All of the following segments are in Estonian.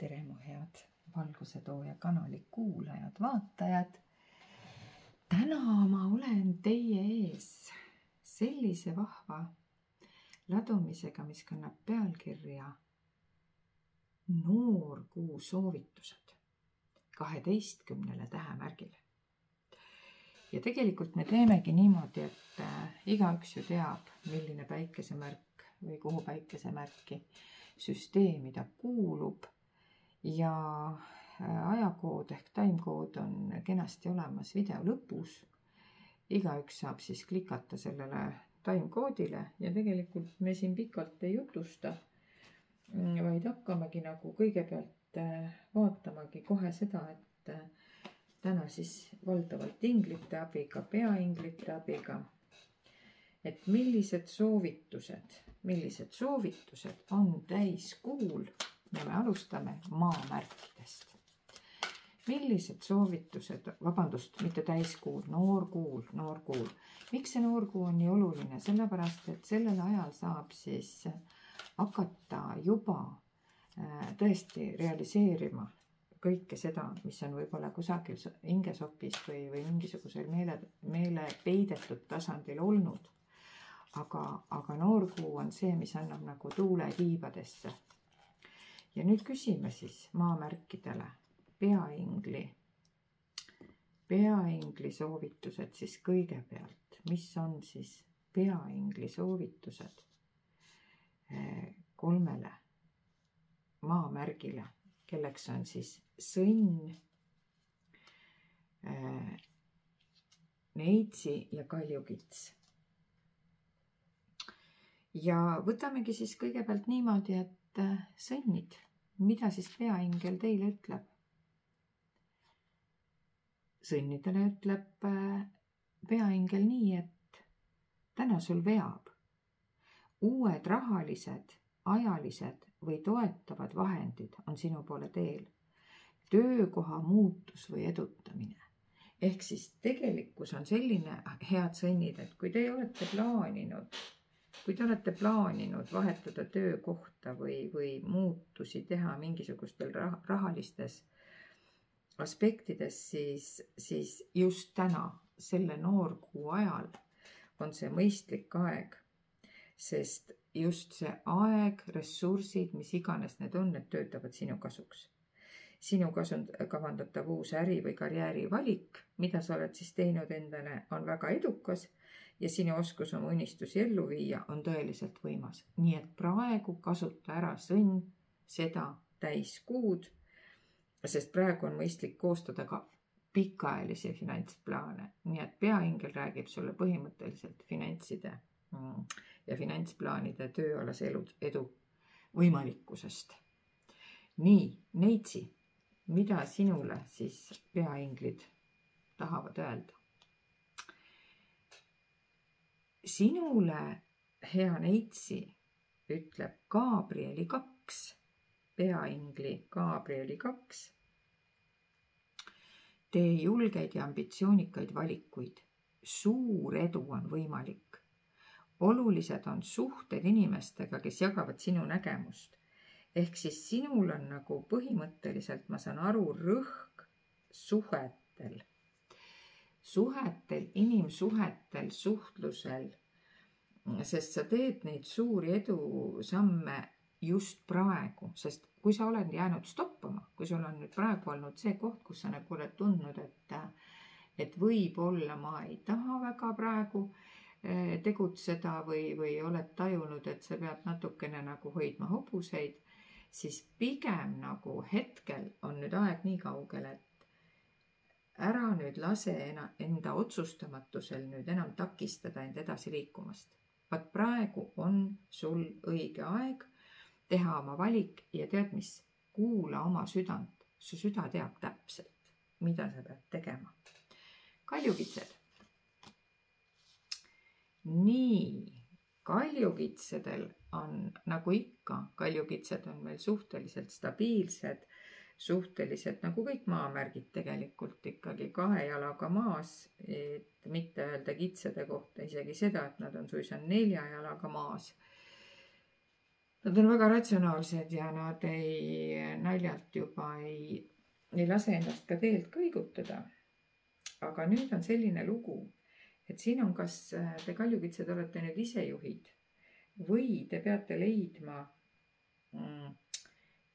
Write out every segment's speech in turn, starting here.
tere, mu head Valgusetooja kanali kuulajad, vaatajad. Täna ma olen teie ees sellise vahva ladumisega, mis kannab pealkirja Noorkuu soovitused 12 tähemärgile. Ja tegelikult me teemegi niimoodi, et igaüks ju teab, milline päikesemärk või kuhu päikesemärki süsteemi ta kuulub. Ja ajakood ehk timekood on kenasti olemas video lõpus. Igaüks saab siis klikata sellele timekoodile ja tegelikult me siin pikalt ei jutusta, vaid hakkamegi nagu kõigepealt vaatamagi kohe seda, et täna siis valdavalt inglite abiga, peainglite abiga, et millised soovitused on täiskuul ja me alustame maamärkidest. Millised soovitused, mitte täiskuul, noorkuul. Miks see noorkuu on nii oluline? Sellepärast, et sellel ajal saab siis hakata juba tõesti realiseerima kõike seda, mis on võib-olla kusagil hingesopis või mingisugusel meele peidetud tasandil olnud. Aga noorkuu on see, mis annab nagu tuule tiibadesse. Ja nüüd küsime siis maamärkidele peaingli soovitused siis kõigepealt. Mis on siis peaingli soovitused 3 maamärgile, kelleks on siis sõnn, neitsi ja kaljukits. Ja võtamegi siis kõigepealt niimoodi, et sõnnid, mida siis peaingel teile ütleb? Sõnnidele ütleb peaingel nii, et täna sul veab. Uued rahalised, ajalised või toetavad vahendid on sinu poole teel. Töökoha muutus või edutamine. Ehk siis tegelikkus on selline, head sõnnid, et kui te olete plaaninud vahetada töökohta või muutusi teha mingisugustel rahalistes aspektides, siis just täna, selle noorkuu ajal on see mõistlik aeg, sest just see aeg, ressursid, mis iganes need on, need töötavad sinu kasuks. Sinu kavandatav uus äri või karjääri valik, mida sa oled siis teinud endale, on väga edukas ja sinu oskus oma unistusi ellu viia on tõeliselt võimas. Nii et praegu kasuta ära sõnn seda täiskuud, sest praegu on mõistlik koostada ka pikaajalisi finantsplaane. Nii et peaingel räägib sulle põhimõtteliselt finantside ja finantsplaanide tööalase edu võimalikkusest. Nii, neitsi, mida sinule siis peainglid tahavad öelda? Sinule, hea neitsi, ütleb Gabrieli 2, peaingli Gabrieli 2. Tee julgeid ja ambitsioonikaid valikuid. Suur edu on võimalik. Olulised on suhted inimestega, kes jagavad sinu nägemust. Ehk siis sinul on nagu põhimõtteliselt, ma saan aru, rõhk suhetel. Suhetel, inimsuhetel, suhtlusel, sest sa teed neid suuri edusamme just praegu, sest kui sa oled jäänud stoppama, kui sul on nüüd praegu olnud see koht, kus sa nagu oled tundnud, et võib-olla ma ei taha väga praegu tegutseda või oled tajunud, et sa pead natukene nagu hoidma hobuseid, siis pigem nagu hetkel on nüüd aeg nii kaugel, et ära nüüd lase enda otsustamatusel nüüd enam takistada end edasi liikumast. Vaat praegu on sul õige aeg teha oma valik ja tead mis, kuula oma südant. Su süda teab täpselt, mida sa pead tegema. Kaljukitsed. Nii, kaljukitsedel on nagu ikka, kaljukitsed on meil suhteliselt stabiilsed, suhteliselt nagu kõik maamärgid tegelikult ikkagi 2 jalaga maas, et mitte öelda kitsede kohta isegi seda, et nad on suisa 4 jalaga maas. Nad on väga ratsionaalsed ja nad ei väljalt juba ei lase ennast ka teelt kõigutada. Aga nüüd on selline lugu, et siin on kas te kaljukitsed olete nüüd ise juhid või te peate leidma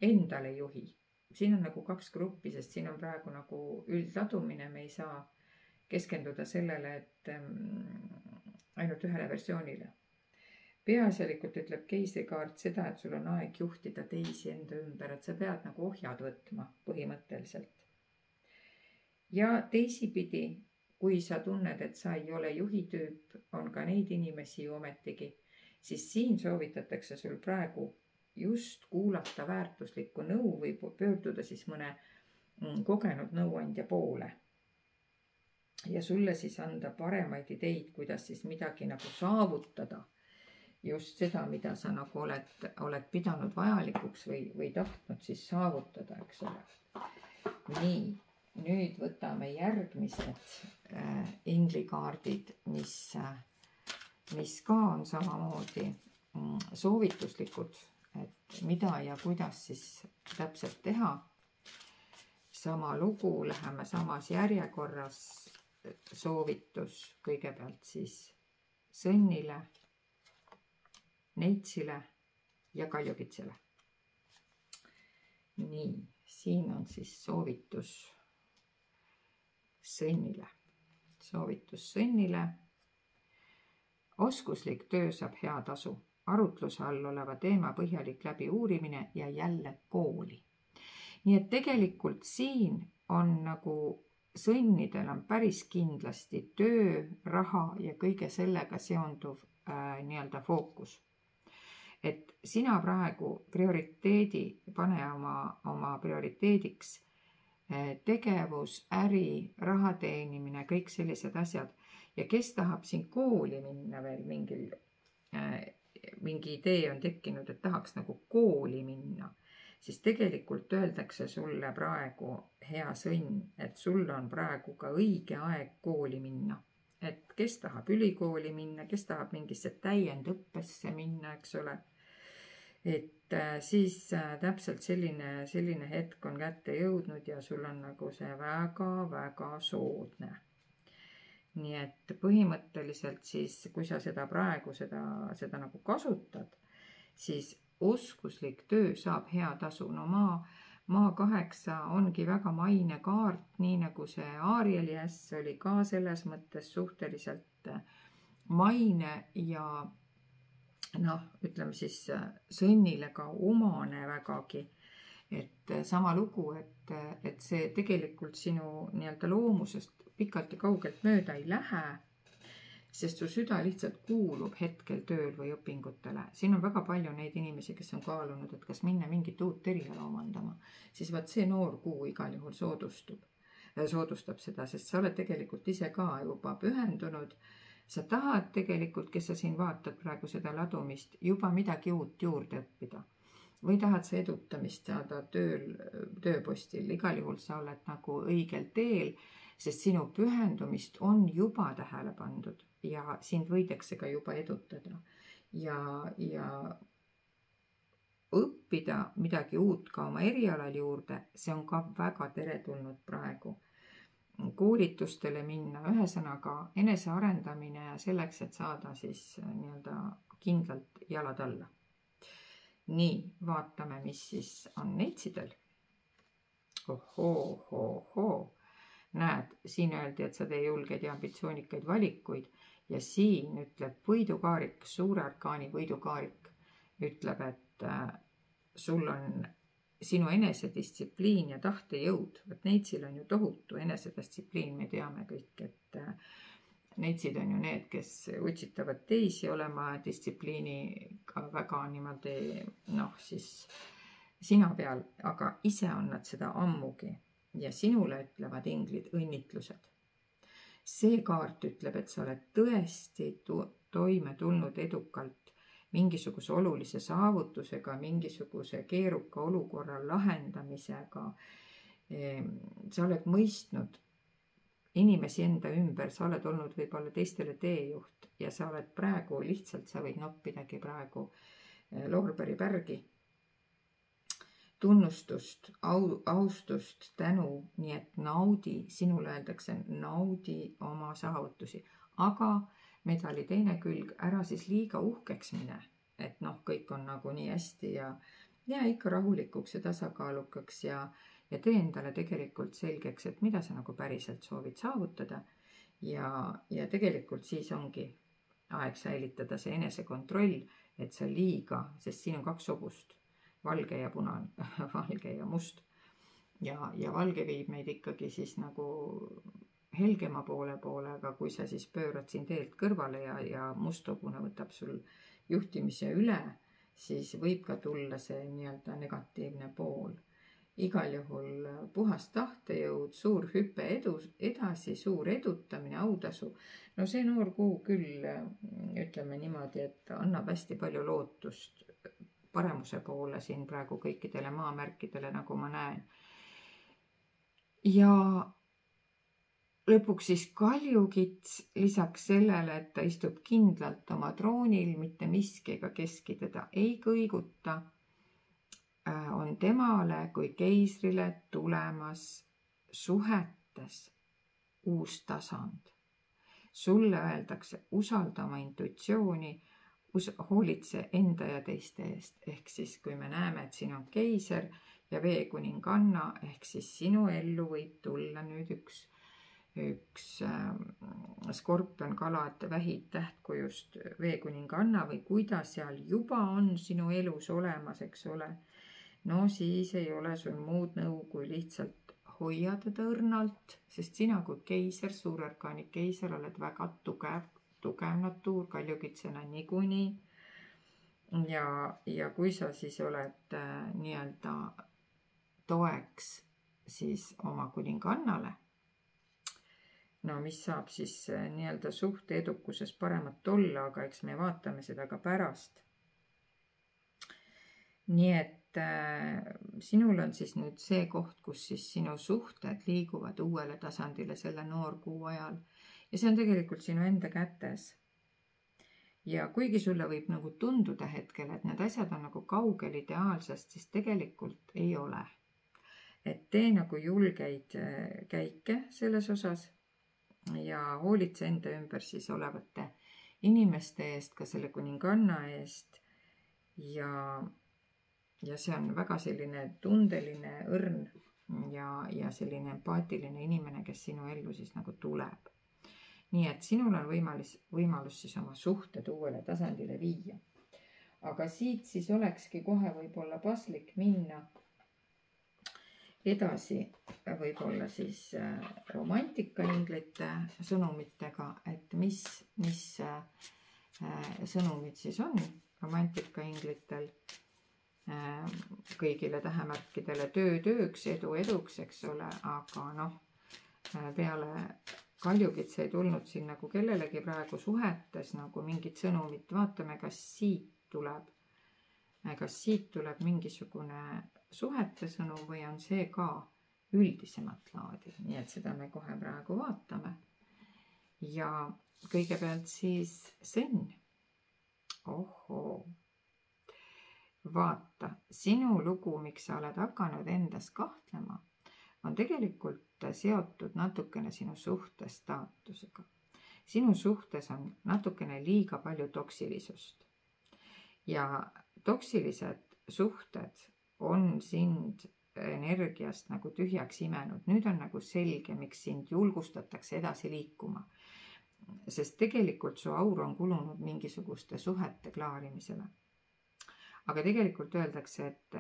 endale juhi. Siin on nagu 2 gruppi, sest siin on praegu nagu üldladumine, me ei saa keskenduda sellele, et ainult ühele versioonile. Peaasjalikult ütleb keisrikaart seda, et sul on aeg juhtida teisi enda ümber, et sa pead nagu ohjad võtma põhimõtteliselt. Ja teisipidi, kui sa tunned, et sa ei ole juhitüüp, on ka neid inimesi ju ometigi, siis siin soovitatakse sul praegu just kuulata väärtuslikku nõu või pöörduda siis mõne kogenud nõuandja poole. Ja sulle siis anda paremaid ideid, kuidas siis midagi nagu saavutada. Just seda, mida sa nagu oled pidanud vajalikuks või tahtnud siis saavutada, eks ole. Nii, nüüd võtame järgmised inglikaardid, mis ka on samamoodi soovituslikud, et mida ja kuidas siis täpselt teha. Sama lugu, läheme samas järjekorras. Soovitus kõigepealt siis sõnnile, neitsile ja kaljukitsele. Nii, siin on siis soovitus sõnnile. Soovitus sõnnile. Oskuslik töö saab hea tasu. Arutluse all oleva teema põhjalik läbi uurimine ja jälle kooli. Nii et tegelikult siin on nagu sõnnidel on päris kindlasti töö, raha ja kõige sellega seonduv nii-öelda fookus. Et sina praegu prioriteedi pane oma prioriteediks tegevus, äri, raha teenimine, kõik sellised asjad. Ja kes tahab siin kooli minna veel mingi idee on tekkinud, et tahaks nagu kooli minna, siis tegelikult öeldakse sulle praegu, hea sõnn, et sul on praegu ka õige aeg kooli minna. Et kes tahab ülikooli minna, kes tahab mingisse täiendõppesse minna, eks ole. Et siis täpselt selline hetk on kätte jõudnud ja sul on nagu see väga-väga soodne. Nii et põhimõtteliselt siis, kui sa seda praegu seda nagu kasutad, siis oskuslik töö saab hea tasu. No maa 8 ongi väga maine kaart, nii nagu see Arieli äss oli ka selles mõttes suhteliselt maine ja ütleme siis sõnnile ka omane vägagi. Et sama lugu, et see tegelikult sinu nii-öelda loomusest pikalt ja kaugelt mööda ei lähe, sest su süda lihtsalt kuulub hetkel tööl või õpingutele. Siin on väga palju neid inimesi, kes on kaalunud, et kas minna mingit uut eriala omandama, siis vaat see noor kuu igal juhul soodustab seda, sest sa oled tegelikult ise ka juba pühendunud. Sa tahad tegelikult, kes sa siin vaatad praegu seda ladumist, juba midagi uut juurde õppida. Või tahad sa edutamist saada tööpostil. Igal juhul sa oled nagu õigel teel, sest sinu pühendumist on juba tähele pandud ja sind võidakse ka juba edutada. Ja õppida midagi uut ka oma erialal juurde, see on ka väga teretulnud praegu. Koolitustele minna, ühesõnaga enesearendamine selleks, et saada siis nii-öelda kindlalt jalad alla. Nii, vaatame, mis siis on neitsidel. Ohoo. Näed, siin öeldi, et sa tee julgeid ja ambitsioonikaid valikuid ja siin ütleb võidukaarik, suure arkaani võidukaarik, ütleb, et sul on sinu enesedistsipliin ja tahtejõud. Neitsil on ju tohutu enesedistsipliin, me teame kõik, et neitsid on ju need, kes utsitavad teisi olema distsipliiniga väga niimoodi, siis sina peal, aga ise on nad seda ammugi. Ja sinule ütlevad inglid õnnitlused. See kaart ütleb, et sa oled tõesti toime tulnud edukalt mingisuguse olulise saavutusega, mingisuguse keeruka olukorra lahendamisega. Sa oled mõistnud inimesi enda ümber, sa oled olnud võib-olla teistele teejuht ja sa oled praegu lihtsalt, sa võid noppidagi praegu Loorberi pärgi. tunnustust, austust, tänu, nii et naudi, sinule öeldakse, naudi oma saavutusi, aga medali teine külg, ära siis liiga uhkeks mine, et noh, kõik on nagu nii hästi ja ikka rahulikuks ja tasakaalukaks ja tee endale tegelikult selgeks, et mida sa nagu päriselt soovid saavutada ja tegelikult siis ongi aeg säilitada see enesekontroll, et sa liiga, sest siin on kaks sogust, valge ja punane, valge ja must. Ja valge viib meid ikkagi siis nagu helgema poole, aga kui sa siis pöörad siin teelt kõrvale ja musthobune võtab sul juhtimise üle, siis võib ka tulla see nii-öelda negatiivne pool. Igal juhul puhas tahtejõud, suur hüpe edasi, suur edutamine, autasu. No see noor kuu küll, ütleme niimoodi, et annab hästi palju lootust paremuse poole siin praegu kõikidele maamärkidele, nagu ma näen. Ja lõpuks siis kaljukits lisaks sellele, et ta istub kindlalt oma troonil, mitte miski ega keski teda ei kõiguta, on temale kui keisrile tulemas suhetes uus tasand. Sulle öeldakse, usalda oma intuitsiooni, hoolitse enda ja teiste eest. Ehk siis, kui me näeme, et siin on keiser ja veekuninganna, ehk siis sinu ellu võib tulla nüüd üks skorpion, kalad, vähid, tähtkujust veekuninganna või kui ta seal juba on sinu elus olemas, eks ole. No siis ei ole sul muud nõu kui lihtsalt hoia teda õrnalt, sest sina kui keiser, suurorkaani keiser, oled väga tugev natuur, kaljukitsena niikuinii. Ja kui sa siis oled nii-öelda toeks siis oma kuningannale, no mis saab siis nii-öelda suhte edukuses paremat olla, aga eks me vaatame seda ka pärast. Nii et sinul on siis nüüd see koht, kus siis sinu suhted liiguvad uuele tasandile selle noorkuu ajal. Ja see on tegelikult sinu enda kätes. Ja kuigi sulle võib nagu tunduda hetkel, et need asjad on nagu kaugel ideaalsest, siis tegelikult ei ole. Et tee nagu julgeid käike selles osas ja hoolitse enda ümber siis olevate inimeste eest, ka selle kuninganna eest ja see on väga selline tundeline, õrn ja selline empaatiline inimene, kes sinu ellu siis nagu tuleb. Nii et sinul on võimalus siis oma suhted uuele tasandile viia. Aga siit siis olekski kohe võib-olla paslik minna edasi võib-olla siis romantikainglite sõnumitega, et mis sõnumid siis on romantikainglitel kõigile tähemärkidele, töö tööks, edu eduks, eks ole, aga noh, peale kaljukitse ei tulnud siin nagu kellelegi praegu suhetes nagu mingit sõnumit. Vaatame, kas siit tuleb mingisugune suhete sõnum või on see ka üldisemat laadi. Nii et seda me kohe praegu vaatame. Ja kõigepealt siis sõnn. Ohoo. Vaata, sinu lugu, miks sa oled hakanud endas kahtlema, on tegelikult seotud natukene sinu suhte staatusega. Sinu suhtes on natukene liiga palju toksilisust. Ja toksilised suhted on sind energiast nagu tühjaks imenud. Nüüd on nagu selge, miks sind julgustatakse edasi liikuma. Sest tegelikult su aur on kulunud mingisuguste suhete klaarimisele. Aga tegelikult öeldakse, et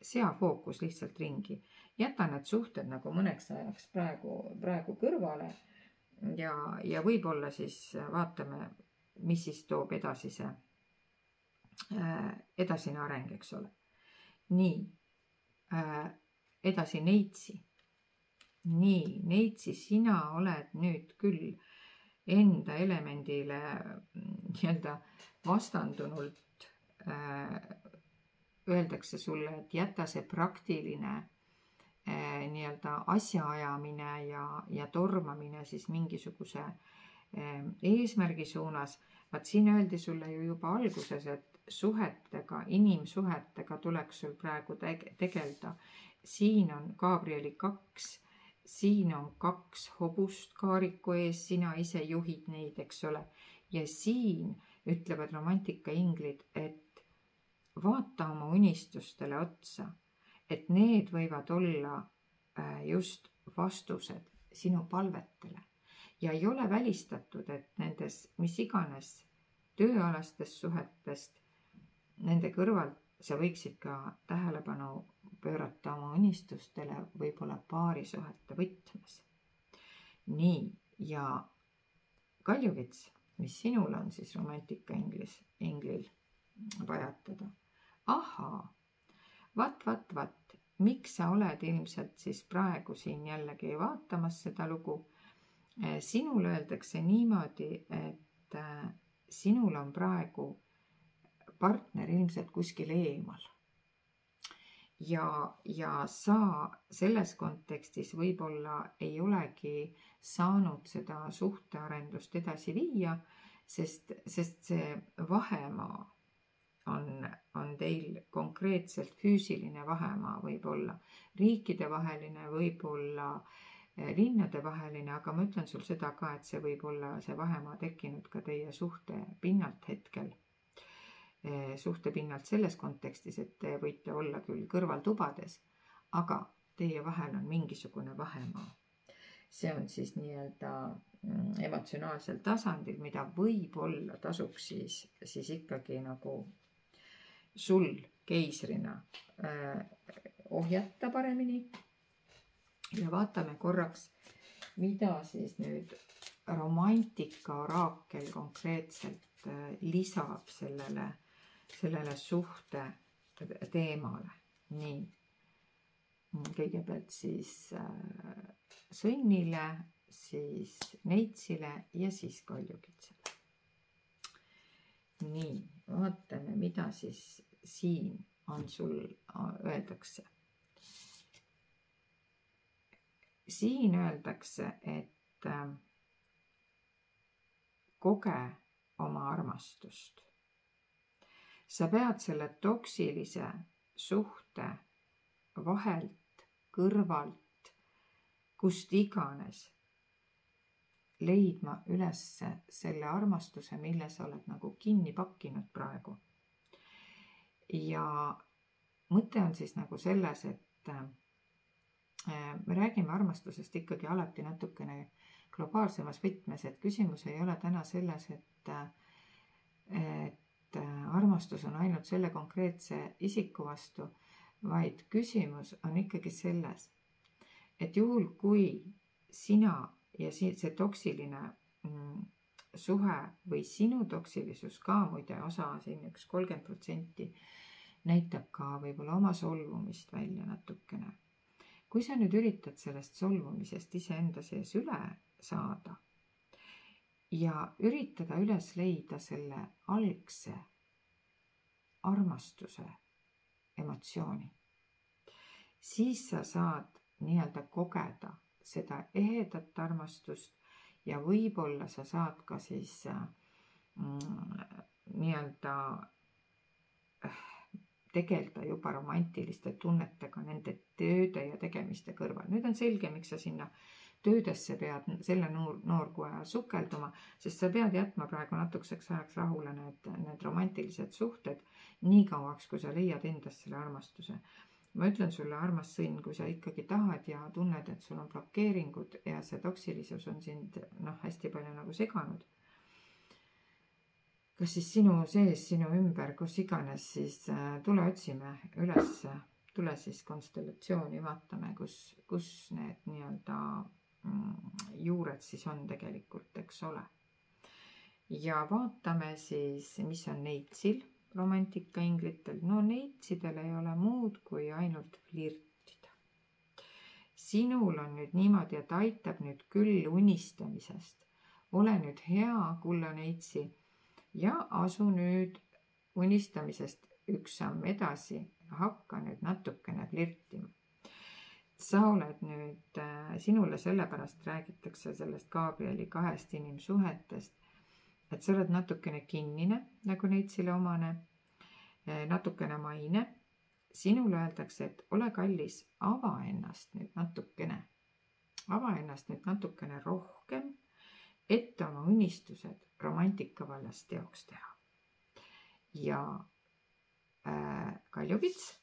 sea fookus lihtsalt ringi. Jäta need suhted nagu mõneks ajaks praegu kõrvale ja võib-olla siis vaatame, mis siis toob edasine areng, eks ole. Nii, edasi neitsi. Nii, neitsi, sina oled nüüd küll enda elemendile nii-öelda vastandunult öeldakse sulle, et jäta see praktiline nii-öelda asjaajamine ja tormamine siis mingisuguse eesmärgi suunas. Vaat siin öeldi sulle ju juba alguses, et suhetega, inimsuhetega tuleks sul praegu tegeleda. Siin on Gabrieli 2, siin on 2 hobust kaariku ees, sina ise juhid neid, eks ole. Ja siin ütlevad romantikainglid, et vaata oma unistustele otsa, et need võivad olla just vastused sinu palvetele. Ja ei ole välistatud, et nendes mis iganes tööalastest suhetest, nende kõrval sa võiksid ka tähelepanu pöörata oma unistustele võib-olla paarisuhete võtmes. Nii, ja kaljukits, mis sinul on siis romantikainglil pajatada? Ahaa, vat, miks sa oled ilmselt siis praegu siin jällegi vaatamas seda lugu? Sinul öeldakse niimoodi, et sinul on praegu partner ilmselt kuskil eemal. Ja sa selles kontekstis võib-olla ei olegi saanud seda suhtearendust edasi viia, sest see vahemaa on teil konkreetselt füüsiline vahemaa, võib-olla riikidevaheline, võib-olla linnadevaheline, aga ma ütlen sul seda ka, et see võib olla see vahemaa tekkinud ka teie suhte pinnalt hetkel. Suhte pinnalt selles kontekstis, et te võite olla küll kõrvaltubades, aga teie vahel on mingisugune vahemaa. See on siis nii-öelda emotsionaalsel tasandil, mida võib-olla tasuks siis ikkagi nagu sul keisrina ohjata paremini. Ja vaatame korraks, mida siis nüüd romantika oraakel konkreetselt lisab sellele suhte teemale. Nii, kõigepealt siis sõnnile, siis neitsile ja siis kaljukitsele. Nii, vaatame, mida siis siin on sul öeldakse. Siin öeldakse, et koge oma armastust. Sa pead selle toksilise suhte vahelt, kõrvalt, kust iganes leidma üles selle armastuse, mille sa oled nagu kinni pakkinud praegu. Ja mõte on siis nagu selles, et me räägime armastusest ikkagi alati natukene globaalsemas võtmes, et küsimus ei ole täna selles, et armastus on ainult selle konkreetse isiku vastu, vaid küsimus on ikkagi selles, et juhul kui sina ja see toksiline suhe või sinu toksilisus ka muide osa siin 30% näitab ka võib-olla oma solvumist välja natukene. Kui sa nüüd üritad sellest solvumisest iseenda sees üle saada ja üritada üles leida selle algse armastuse emotsiooni, siis sa saad nii-öelda kogeda seda ehedat armastust ja võib-olla sa saad ka siis nii-öelda tegelda juba romantiliste tunnetega nende tööde ja tegemiste kõrval. Nüüd on selge, miks sa sinna töödesse pead selle noorgu ajal sukelduma, sest sa pead jätma praegu natukeseks ajaks rahule need romantilised suhted nii kauaks, kui sa leiad endast selle armastuse. Ma ütlen sulle, armas sõnn, kui sa ikkagi tahad ja tunned, et sul on blokeeringud ja see toksilisus on sind hästi palju nagu seganud, kas siis sinu sees, sinu ümber, kus iganes, siis tule otsime üles, tule siis konstellatsiooni, vaatame, kus need nii-öelda juured siis on tegelikult, eks ole. Ja vaatame siis, mis on neitsil romantikainglitel. No neitsidel ei ole muud kui ainult flirtida. Sinul on nüüd niimoodi, et aitab nüüd küll unistamisest. Ole nüüd hea, kulla neitsi, ja asu nüüd unistamisest üks samm edasi, hakka nüüd natukene flirtima. Sa oled nüüd, sinule sellepärast räägitakse sellest Gabrieli 2 inimsuhetest, et sa oled natukene kinnine, nagu neitsile omane, natukene maine. Sinule öeldakse, et ole kallis, ava ennast nüüd natukene rohkem, et oma unistused romantika vallas teoks teha. Ja Kaljukits.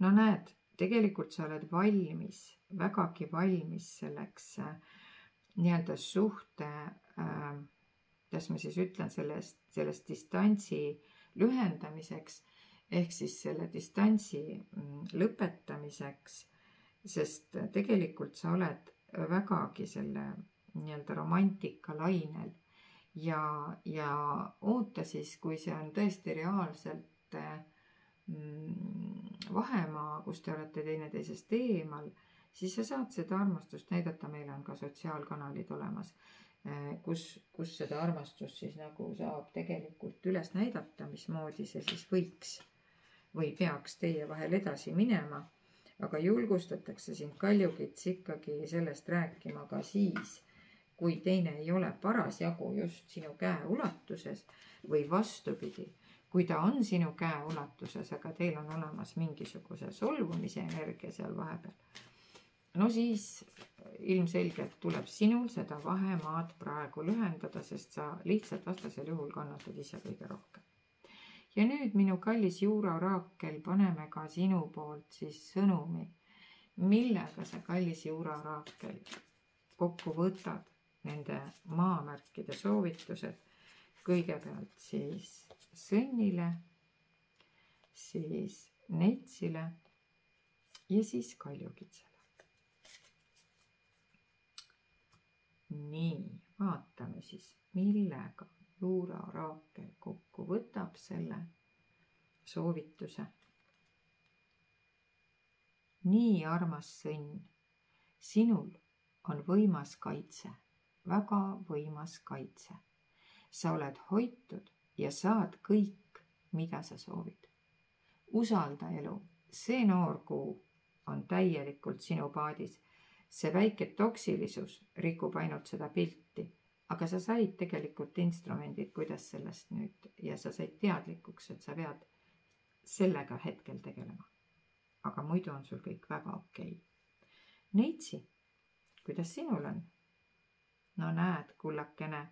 No näed, tegelikult sa oled valmis, vägagi valmis selleks nii-öelda suhte, kuidas ma siis ütlen, sellest distantsi lühendamiseks ehk siis selle distantsi lõpetamiseks, sest tegelikult sa oled vägagi selle nii-öelda romantika lainel ja oota siis, kui see on tõesti reaalselt vahemaa, kus te olete teineteisest eemal, siis sa saad seda armastust näidata. Meil on ka sotsiaalkanalid olemas, kus seda armastust siis nagu saab tegelikult üles näidata, mismoodi see siis võiks või peaks teie vahel edasi minema. Aga julgustatakse sind, Kaljukits, ikkagi sellest rääkima ka siis, kui teine ei ole parasjagu just sinu käe ulatuses või vastupidi, kui ta on sinu käe ulatuses, aga teil on olemas mingisuguse solvumise energia seal vahepeal. No siis ilmselgelt tuleb sinul seda vahemaad praegu lühendada, sest sa lihtsalt vastasel juhul kannatad ise kõige rohkem. Ja nüüd, minu kallis juuraoraakel, paneme ka sinu poolt siis sõnumi, millega sa, kallis juuraoraakel, kokku võtad nende maamärkide soovitused. Kõigepealt siis Sõnnile, siis Neitsile ja siis Kaljukitsele. Nii, vaatame siis, millega juuraoraakel kokku võtab selle soovituse. Nii, armas Sõnn, sinul on võimas kaitse, väga võimas kaitse. Sa oled hoitud ja saad kõik, mida sa soovid. Usalda elu. See noor kuu on täielikult sinu paadis. See väike toksilisus rikub ainult seda pilti, aga sa said tegelikult instrumendid, kuidas sellest nüüd, ja sa said teadlikuks, et sa pead sellega hetkel tegelema. Aga muidu on sul kõik väga okei. Neitsi, kuidas sinul on? No näed, kullakene.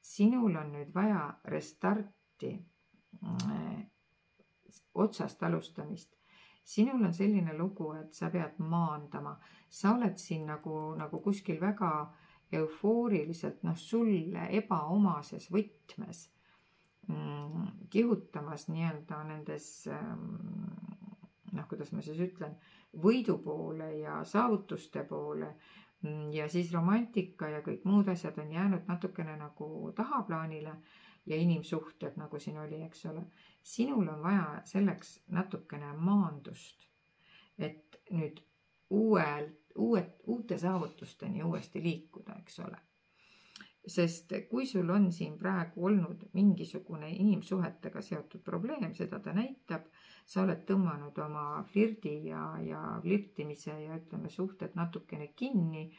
Sinul on nüüd vaja restarti, otsast alustamist. Sinul on selline lugu, et sa pead maandama. Sa oled siin nagu kuskil väga eufooriliselt, sulle ebaomases võtmes kihutamas nii-öelda nendes, kuidas ma siis ütlen, võidu poole ja saavutuste poole. Ja siis romantika ja kõik muud asjad on jäänud natukene nagu tahaplaanile ja inimsuhted, nagu siin oli, eks ole. Sinul on vaja selleks natukene maandust, et nüüd uute saavutusteni uuesti liikuda, eks ole. Sest kui sul on siin praegu olnud mingisugune inimsuhetega seotud probleem, seda ta näitab, sa oled tõmmanud oma flirdi ja flirtimise ja ütleme suhted natukene kinni,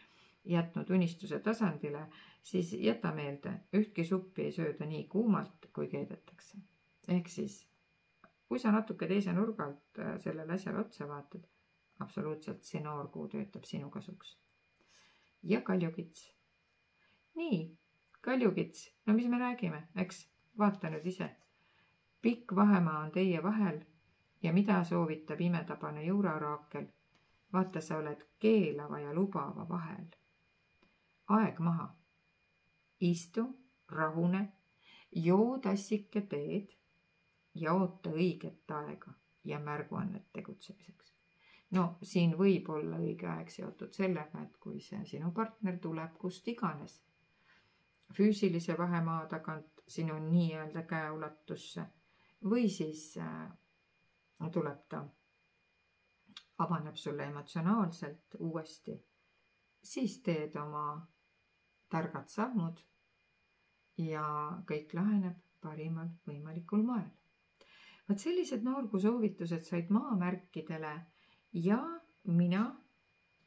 jätnud unistuse tasandile, siis jäta meelde, ühtki suppi ei sööda nii kuumalt, kui keedetakse. Ehk siis, kui sa natuke teise nurga alt sellele asjale otsa vaatad, absoluutselt see noorkuu töötab sinu kasuks. Ja Kaljukits. Nii, Kaljukits, no mis me räägime, eks? Vaata nüüd ise. Pikk vahemaa on teie vahel ja mida soovitab imetabane juuraoraakel? Vaata, sa oled keelava ja lubava vahel. Aeg maha. Istu, rahune, joo tassike teed ja oota õiget aega ja märguannet tegutsemiseks. No siin võib olla õige aeg seotud sellega, et kui see sinu partner tuleb kust iganes, füüsilise vahemaa tagant sinu nii-öelda käeulatusse või siis tuleb ta, avaneb sulle emotsionaalselt uuesti, siis teed oma targad sammud ja kõik laheneb parimal võimalikul moel. Vaat sellised noorkuu soovitused said maamärkidele ja mina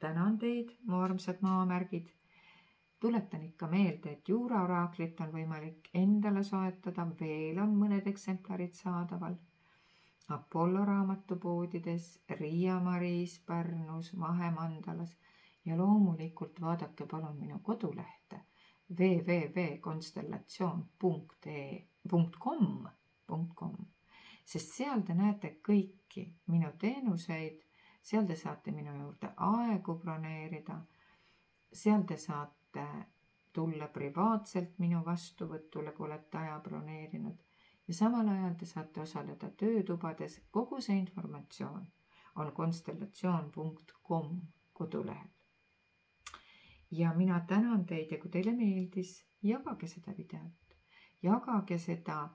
tänan teid, mu armsad maamärgid. tuletan ikka meelde, et juuraoraaklit on võimalik endale soetada, veel on mõned eksemplarid saadaval Apollo raamatupoodides, Riia Maris Pärnus, Vahemandalas ja loomulikult vaadake palun minu kodulehte www.constellatsioon.com, sest seal te näete kõiki minu teenuseid, seal te saate minu juurde aegu broneerida, seal te saate tulla privaatselt minu vastuvõtule, kui olete aja broneerinud ja samal ajal te saate osaleda töötubades. Kogu see informatsioon on constellatsioon.com kodulehel. Ja mina tänan teid ja kui teile meeldis, jagage seda videot, jagage seda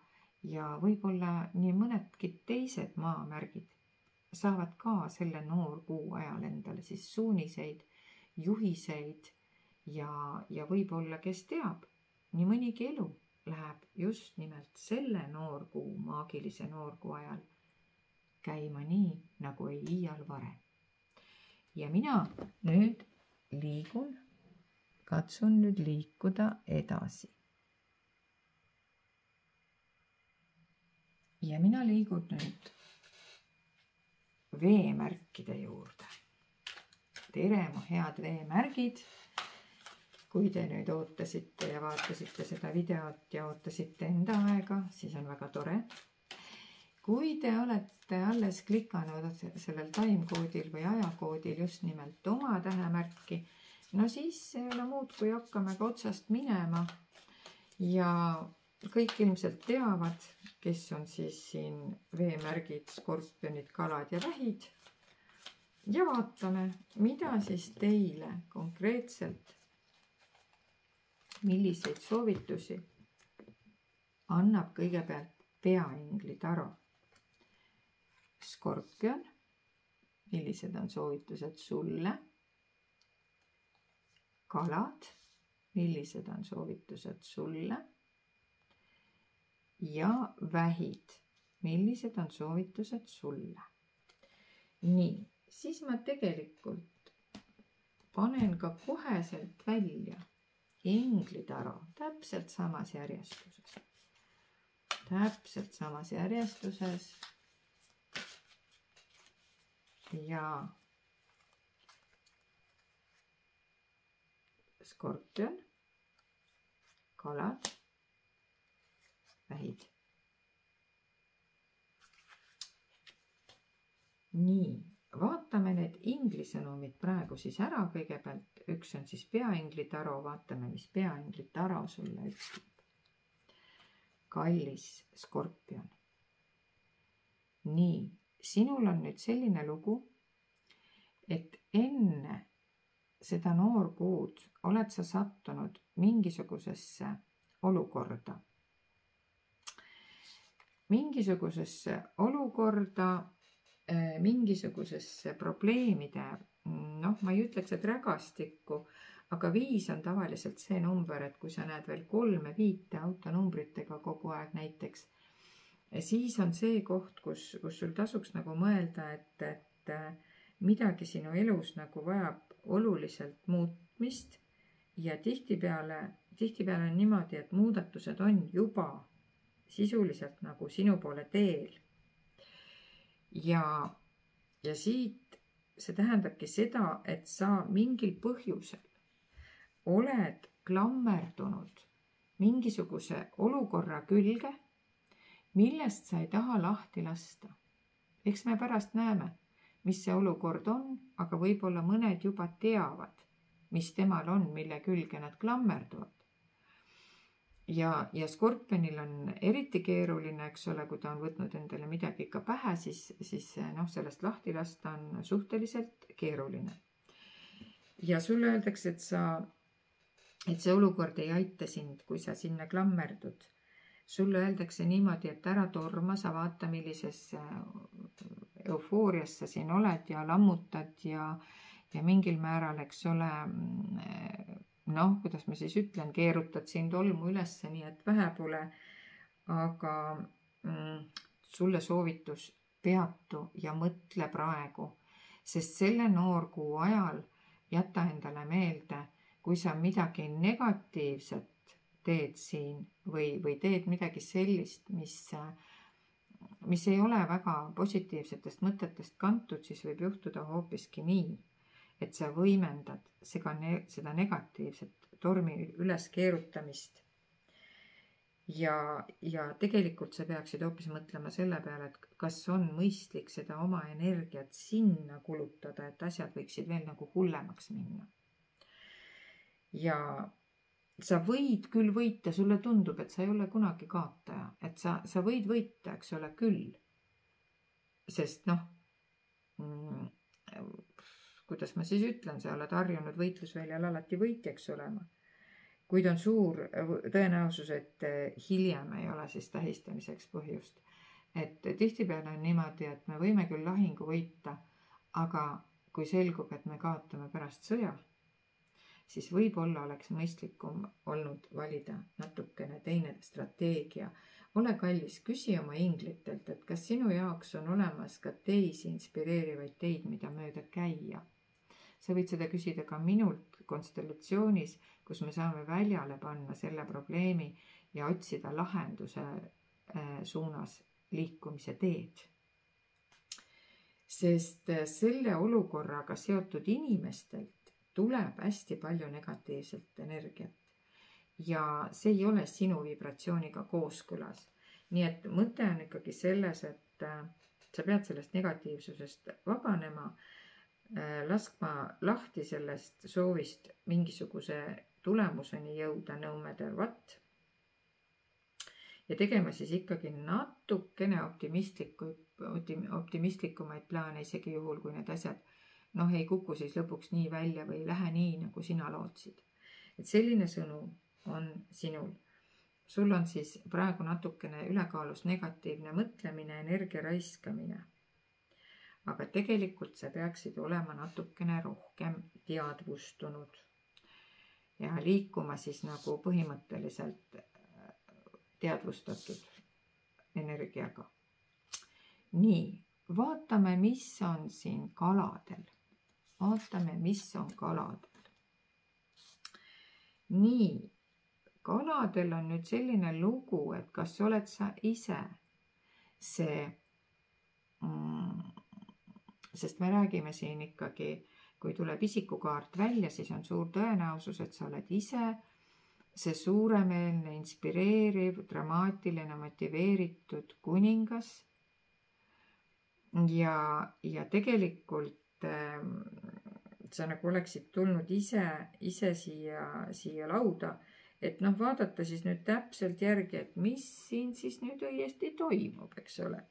ja võib-olla nii mõnedki teised maamärgid saavad ka selle noorkuu ajal endale siis suuniseid, juhiseid ja võib-olla, kes teab, nii mõnigi elu läheb just nimelt selle noorkuu, maagilise noorkuu ajal käima nii, nagu ei iial varem. Ja mina nüüd katsun nüüd liikuda edasi. Ja mina liigun nüüd veemärkide juurde. Tere, mu head veemärgid. Kui te nüüd ootasite ja vaatasite seda videot ja ootasite enda aega, siis on väga tore. Kui te olete alles klikanud sellel timekoodil või ajakoodil just nimelt oma tähemärki, no siis ei ole muud, kui hakkame ka otsast minema. Ja kõik ilmselt teavad, kes on siis siin veemärgid, skorpionid, kalad ja vähid. Ja vaatame, mida siis teile konkreetselt, milliseid soovitusi annab kõigepealt peaingli taro. Skorpion, millised on soovitused sulle? Kalad, millised on soovitused sulle? Ja vähid, millised on soovitused sulle? Nii, siis ma tegelikult panen ka koheselt välja inglitaro täpselt samas järjestuses. Ja skorpion, kalad, vähid. Nii, vaatame need inglisõnumid praegu siis ära kõigepealt. Üks on siis peainglitaro, vaatame, mis peainglitaro sulle ütleb. Kallis skorpion. Nii, sinul on nüüd selline lugu, et enne seda noorkuud oled sa sattunud mingisugusesse olukorda. Mingisugusesse probleemide, ma ei ütleks, et rägastikku, aga 5 on tavaliselt see number, et kui sa näed veel 3-5 autonumbritega kogu aeg näiteks, siis on see koht, kus sul tasuks nagu mõelda, et midagi sinu elus nagu vajab oluliselt muutmist ja tihtipeale on niimoodi, et muudatused on juba sisuliselt nagu sinu poole teel. Ja siit see tähendabki seda, et sa mingil põhjusel oled klammerdunud mingisuguse olukorra külge, millest sa ei taha lahti lasta. Eks me pärast näeme, mis see olukord on, aga võib-olla mõned juba teavad, mis temal on, mille külge nad klammerduvad. Ja skorpionil on eriti keeruline, eks ole, kui ta on võtnud endale midagi ikka pähe, siis sellest lahti lasta on suhteliselt keeruline. Ja sulle öeldakse, et see olukord ei aita sind, kui sa sinna klammerdud. Sulle öeldakse niimoodi, et ära torma, sa vaata, millises eufoorias sa siin oled ja lammutad ja mingil määral, eks ole, kuidas ma siis ütlen, keerutad siin tolmu ülesse, nii et vähe pole, aga sulle soovitus peatu ja mõtle praegu, sest selle noorkuu ajal jäta endale meelde, kui sa midagi negatiivset teed siin või teed midagi sellist, mis ei ole väga positiivsetest mõtetest kantud, siis võib juhtuda hoopiski nii, et sa võimendad seda negatiivset tormi üles keerutamist. Ja tegelikult sa peaksid hoopis mõtlema selle peale, et kas on mõistlik seda oma energiat sinna kulutada, et asjad võiksid veel nagu hullemaks minna. Ja sa võid küll võita, sulle tundub, et sa ei ole kunagi kaotaja, et sa võid võita, eks ole, küll. Sest kuidas ma siis ütlen, sa oled harjunud võitlusväljal alati võitjaks olema. Kuid on suur tõenäosus, et hiljem ei ole siis tähistamiseks põhjust. Et tihtipeale on niimoodi, et me võime küll lahingu võita, aga kui selgub, et me kaotame pärast sõja, siis võib-olla oleks mõistlikum olnud valida natukene teine strateegia. Ole kallis, küsi oma inglitelt, et kas sinu jaoks on olemas ka teisi inspireerivaid teid, mida mööda käia. Sa võid seda küsida ka minult konstellatsioonis, kus me saame väljale panna selle probleemi ja otsida lahenduse suunas liikumise teed. Sest selle olukorraga seotud inimestelt tuleb hästi palju negatiivset energiat ja see ei ole sinu vibratsiooniga kooskõlas. Nii et mõte on ikkagi selles, et sa pead sellest negatiivsusest vabanema, laskma lahti sellest soovist mingisuguse tulemuseni jõuda, no matter what. Ja tegema siis ikkagi natukene optimistlikumaid plaane, isegi juhul, kui need asjad ei kuku siis lõpuks nii välja või ei lähe nii, nagu sina lootsid. Et selline sõnum on sinul. Sul on siis praegu natukene ülekaalus negatiivne mõtlemine, energia raiskamine. Aga tegelikult sa peaksid olema natukene rohkem teadvustunud ja liikuma siis nagu põhimõtteliselt teadvustatud energiaga. Nii, vaatame, mis on siin kaladel. Nii, kaladel on nüüd selline lugu, et kas oled sa ise see... Sest me räägime siin ikkagi, kui tuleb isikukaart välja, siis on suur tõenäosus, et sa oled ise see suuremeelne, inspireeriv, dramaatiline, motiveeritud kuningas. Ja tegelikult sa nagu oleksid tulnud ise siia lauda, et vaadata siis nüüd täpselt järgi, et mis siin siis nüüd õiesti toimub, eks ole.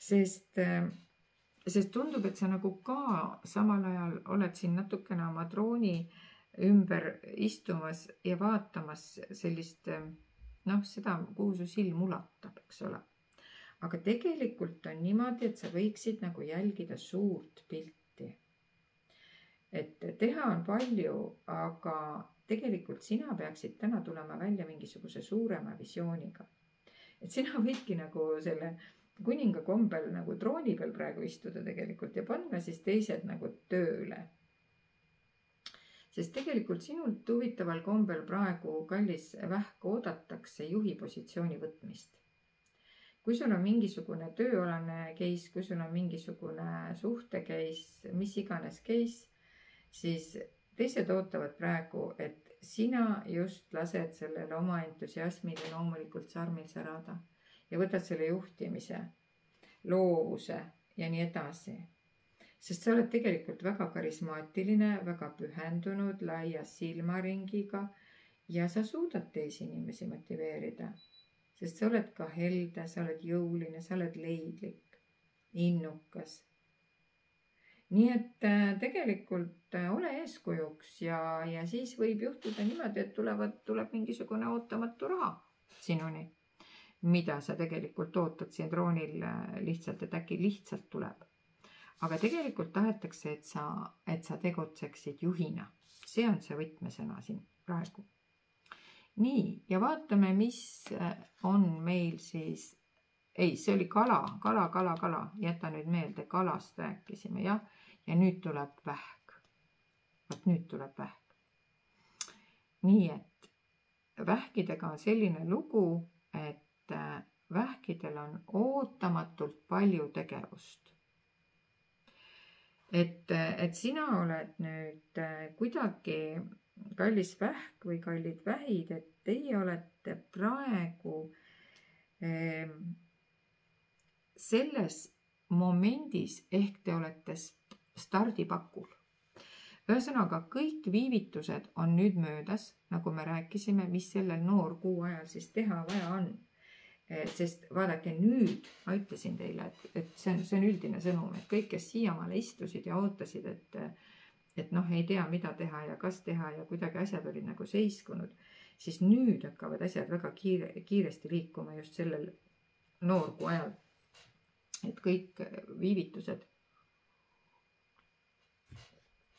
Sest tundub, et sa nagu ka samal ajal oled siin natukene oma trooni ümber istumas ja vaatamas sellist, seda, kuhu su silm ulatab, eks ole. Aga tegelikult on niimoodi, et sa võiksid nagu jälgida suurt pilti. Et teha on palju, aga tegelikult sina peaksid täna tulema välja mingisuguse suurema visiooniga. Et sina võidki nagu selle kuninga kombel nagu trooni peal praegu istuda tegelikult ja panna siis teised nagu tööle. Sest tegelikult sinult huvitaval kombel praegu kallis vähk oodatakse juhi positsiooni võtmist. Kui sul on mingisugune tööalane case, kui sul on mingisugune suhte case, mis iganes case, siis teised ootavad praegu, et sina just lased sellele oma entusiasmil ja loomulikult sarmil särada. Ja võtad selle juhtimise, loovuse ja nii edasi. Sest sa oled tegelikult väga karismaatiline, väga pühendunud, laia silmaringiga ja sa suudad teisi inimesi motiveerida. Sest sa oled ka helde, sa oled jõuline, sa oled leidlik, innukas. Nii et tegelikult ole eeskujuks ja siis võib juhtuda niimoodi, et tuleb mingisugune ootamatu raha sinuni. Mida sa tegelikult ootad siin troonil lihtsalt, et äkki lihtsalt tuleb. Aga tegelikult tahetakse, et sa tegutseksid juhina. See on see võtmesõna siin praegu. Nii, ja vaatame, mis on meil siis... Ei, see oli kala. Jäta nüüd meelde, kalast rääkisime, jah. Ja nüüd tuleb vähk. Nüüd tuleb vähk. nii et vähkidega on selline lugu, et vähkidel on ootamatult palju tegevust. Et sina oled nüüd kuidagi, kallis vähk või kallid vähid, et teie olete praegu selles momendis ehk te olete stardipakul. Ühesõnaga, kõik viivitused on nüüd möödas, nagu me rääkisime, mis sellel noorkuu ajal siis teha vaja on. Sest vaadake nüüd, ma ütlesin teile, et see on üldine sõnum, et kõik, kes siiamaale istusid ja ootasid, et ei tea, mida teha ja kas teha ja kuidagi asjad olid nagu seiskunud, siis nüüd hakkavad asjad väga kiiresti liikuma just sellel noorkuu ajal. Et kõik viivitused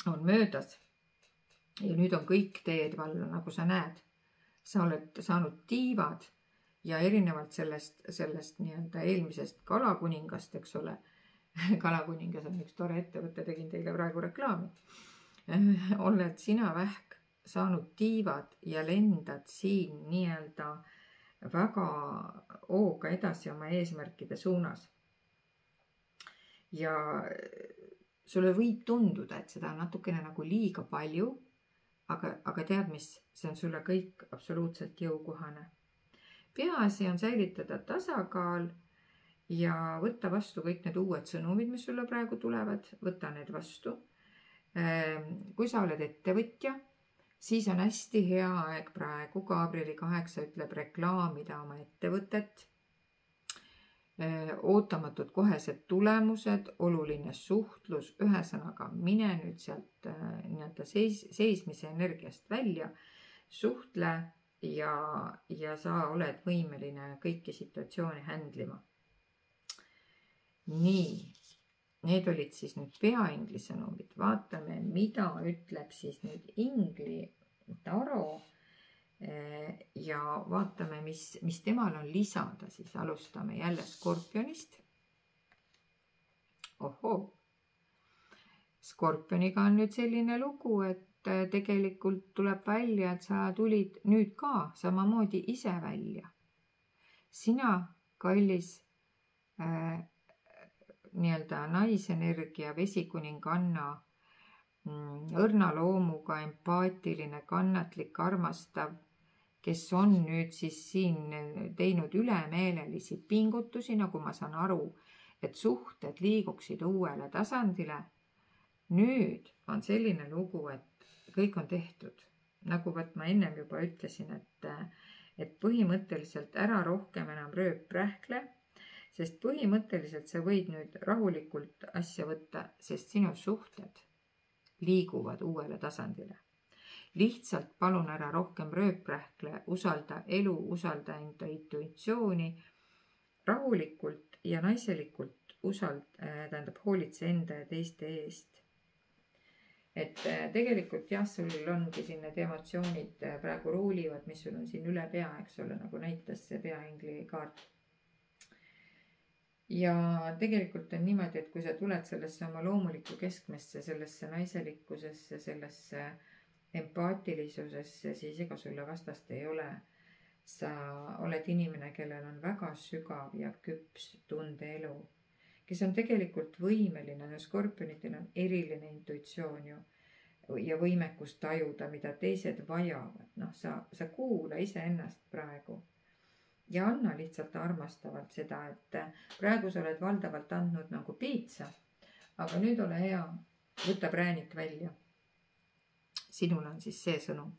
on möödas ja nüüd on kõik teed valla, nagu sa näed. Sa oled saanud tiivad ja erinevalt sellest nii-öelda eelmisest kalakuningast, eks ole, kalakuningas on üks tore ettevõte, tegin teile praegu reklaami, oled sina vähk saanud tiivad ja lendad siin nii-öelda väga hooga edasi oma eesmärkide suunas. Ja sulle võib tunduda, et seda on natukene nagu liiga palju, aga tead mis, see on sulle kõik absoluutselt jõukohane. Peaasi on säilitada tasakaal ja võtta vastu kõik need uued sõnumid, mis sulle praegu tulevad, võta need vastu. Kui sa oled ettevõtja, siis on hästi hea aeg praegu, Gabrieli 8 ütleb, reklaamida oma ettevõtet. Ootamatud kohesed tulemused, oluline suhtlus, ühesõnaga mine nüüd sealt nii-öelda seismise energiast välja, suhtle ja sa oled võimeline kõiki situatsioone händlima. Nii, need olid siis nüüd peaingli sõnumid. Vaatame, mida ütleb siis nüüd ingli taro. Ja vaatame, mis temal on lisada, siis alustame jälle Skorpionist. Ohoo, Skorpioniga on nüüd selline lugu, et tegelikult tuleb välja, et sa tulid nüüd ka samamoodi ise välja. Sina, kallis nii-öelda naisenergia, vesikuninganna, õrna loomuga, empaatiline, kannatlik, armastav, kes on nüüd siis siin teinud ülemeelelisi pingutusi, nagu ma saan aru, et suhted liiguksid uuele tasandile. Nüüd on selline lugu, et kõik on tehtud. Nagu ma ennem juba ütlesin, et põhimõtteliselt ära rohkem enam rööprähkle, sest põhimõtteliselt sa võid nüüd rahulikult asja võtta, sest sinu suhted liiguvad uuele tasandile. Lihtsalt palun ära rohkem rööprähkle, usalda elu, usalda enda intuitsiooni, rahulikult ja naiselikult hoolitse enda ja teiste eest. Et tegelikult jah, sul ongi siin need emotsioonid praegu ruulivad, mis sul on siin üle pea, eks ole, nagu näitas see peaingli kaart. Ja tegelikult on niimoodi, et kui sa tuled sellesse oma loomulikku keskmesse, sellesse naiselikkusesse, sellesse empaatilisusesse, siis ega sulle vastast ei ole. Sa oled inimene, kellel on väga sügav ja küps tundeelu, kes on tegelikult võimeline, Skorpionitel on eriline intuitsioon ju ja võimekus tajuda, mida teised vajavad. Sa kuula iseennast praegu ja anna lihtsalt armastavalt seda, et praegu sa oled valdavalt andnud nagu piitsa, aga nüüd ole hea, võta präänik välja. Sinul on siis see sõnum.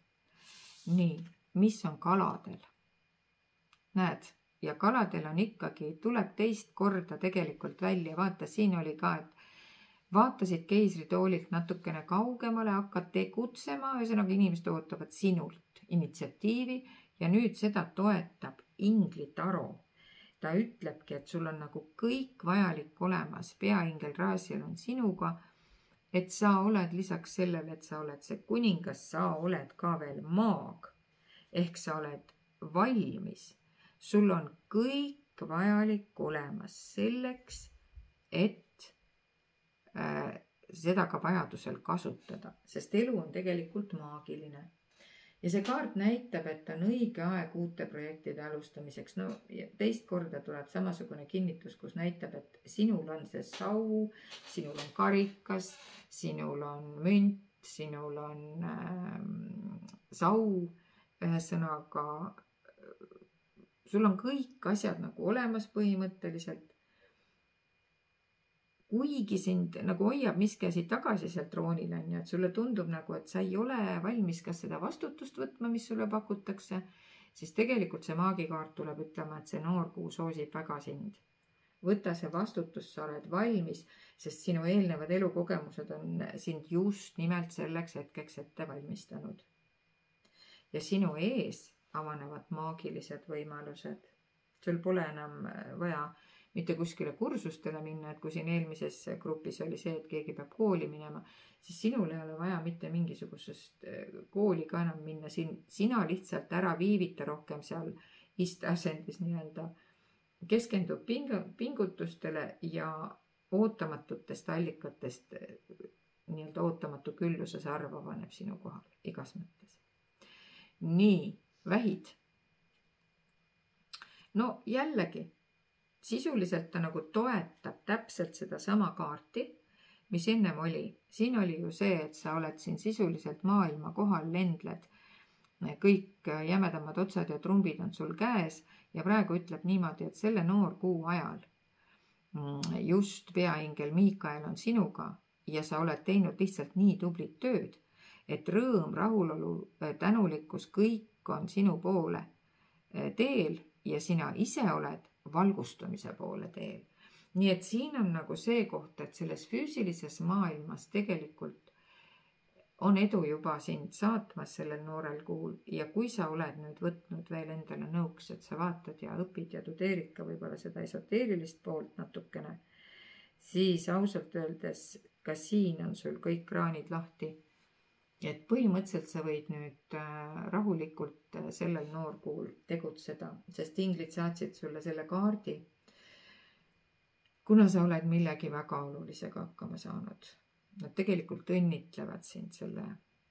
Nii, mis on kaladel? Näed, ja kaladel on ikkagi, tuleb teist korda tegelikult välja. Vaata, siin oli ka, et vaatasid keisritoolilt natukene kaugemale, hakkad tegutsema, ühesõnaga inimesed ootavad sinult initsiatiivi ja nüüd seda toetab ingli taro. Ta ütlebki, et sul on nagu kõik vajalik olemas, peaingel Raasiel on sinuga, et sa oled lisaks sellele, et sa oled see kuningas, sa oled ka veel maag. Ehk sa oled valmis. Sul on kõik vajalik olemas selleks, et seda ka vajadusel kasutada, sest elu on tegelikult maagiline. ja see kaart näitab, et on õige aeg uute projektide alustamiseks. No teist korda tuleb samasugune kinnitus, kus näitab, et sinul on see sau, sinul on karikas, sinul on münt, sinul on sau, ühesõnaga sul on kõik asjad nagu olemas põhimõtteliselt. Kuigi sind nagu hoiab miski asi tagasi sealt troonil, on ju, et sulle tundub nagu, et sa ei ole valmis kas seda vastutust võtma, mis sulle pakutakse, siis tegelikult see maagikaart tuleb ütlema, et see noorkuu soosib väga sind. Võta see vastutus, sa oled valmis, sest sinu eelnevad elukogemused on sind just nimelt selleks hetkeks ette valmistanud. Ja sinu ees avanevad maagilised võimalused. Sul pole enam vaja mitte kuskile kursustele minna, et kui siin eelmises grupis oli see, et keegi peab kooli minema, siis sinul ei ole vaja mitte mingisugusest kooli ka enam minna. Sina lihtsalt ära viivita rohkem seal isteasendis nii-öelda. Keskendub pingutustele ja ootamatutest allikatest nii-öelda ootamatu küllusese arv avaneb sinu kohal igas mõttes. Nii, vähid. No jällegi, sisuliselt ta nagu toetab täpselt seda sama kaarti, mis ennem oli. Siin oli ju see, et sa oled siin sisuliselt maailma kohal, lendled. Kõik jämedamad otsad ja trumbid on sul käes ja praegu ütleb niimoodi, et selle noorkuu ajal just peaingel Miikael on sinuga ja sa oled teinud lihtsalt nii tublit tööd, et rõõm, rahulolu, tänulikkus, kõik on sinu poole teel ja sina ise oled valgustumise poole teel. Nii et siin on nagu see koht, et selles füüsilises maailmas tegelikult on edu juba sind saatmas sellel noorel kuul ja kui sa oled nüüd võtnud veel endale nõuks, et sa vaatad ja õpid ja tudeerid ka võib-olla seda esoteerilist poolt natukene, siis ausalt öeldes ka siin on sul kõik kraanid lahti. Et põhimõtteliselt sa võid nüüd rahulikult sellel noorkuul tegutseda, sest inglid saatsid sulle selle kaardi, kuna sa oled millegi väga olulisega hakkama saanud. Nad tegelikult õnnitlevad sind selle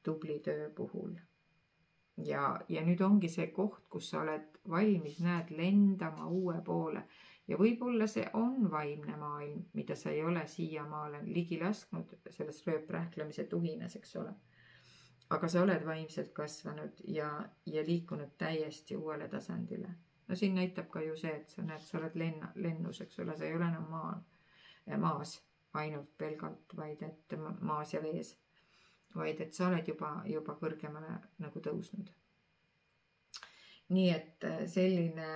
tubli töö puhul. Ja nüüd ongi see koht, kus sa oled valmis, näed, lendama uue poole. Ja võib-olla see on vaimne maailm, mida sa ei ole siiamaale ligi lasknud selles rööprähklemise tuhines, eks ole. Aga sa oled vaimselt kasvanud ja liikunud täiesti uuele tasandile. No siin näitab ka ju see, et sa näed, sa oled lennus, eks ole, sa ei ole enam maas ainult pelgalt, vaid et maas ja vees, vaid et sa oled juba kõrgemale nagu tõusnud. Nii et selline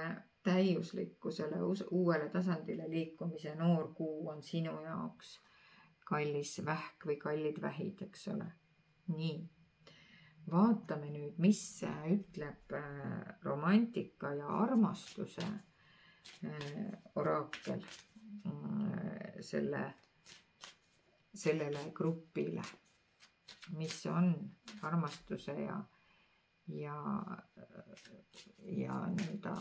täiuslikkusele uuele tasandile liikumise noorkuu on sinu jaoks kallis vähk või kallid vähid, eks ole. Nii. Vaatame nüüd, mis ütleb romantika ja armastuse oraakel sellele grupile, mis on armastuse ja nii-öelda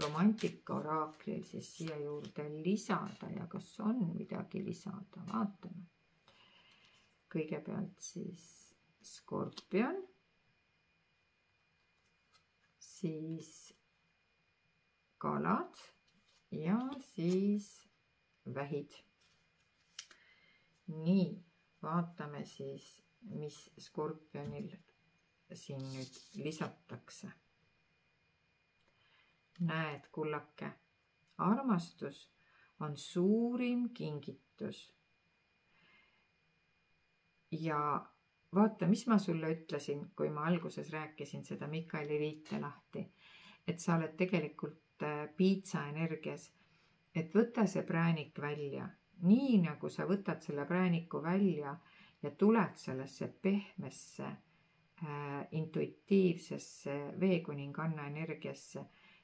romantika oraaklil siis siia juurde lisada ja kas on midagi lisada, vaatame. Kõigepealt siis Skorpion, siis kalad ja siis vähid. Nii, vaatame siis, mis Skorpionil siin nüüd lisatakse. Näed, kullake, armastus on suurim kingitus. Ja vaata, mis ma sulle ütlesin, kui ma alguses rääkisin seda Miikaeli viite lahti, et sa oled tegelikult piitsa energias, et võta see präänik välja. Nii nagu sa võtad selle prääniku välja ja tuled sellesse pehmesse, intuitiivsesse veekuninganna energiasse,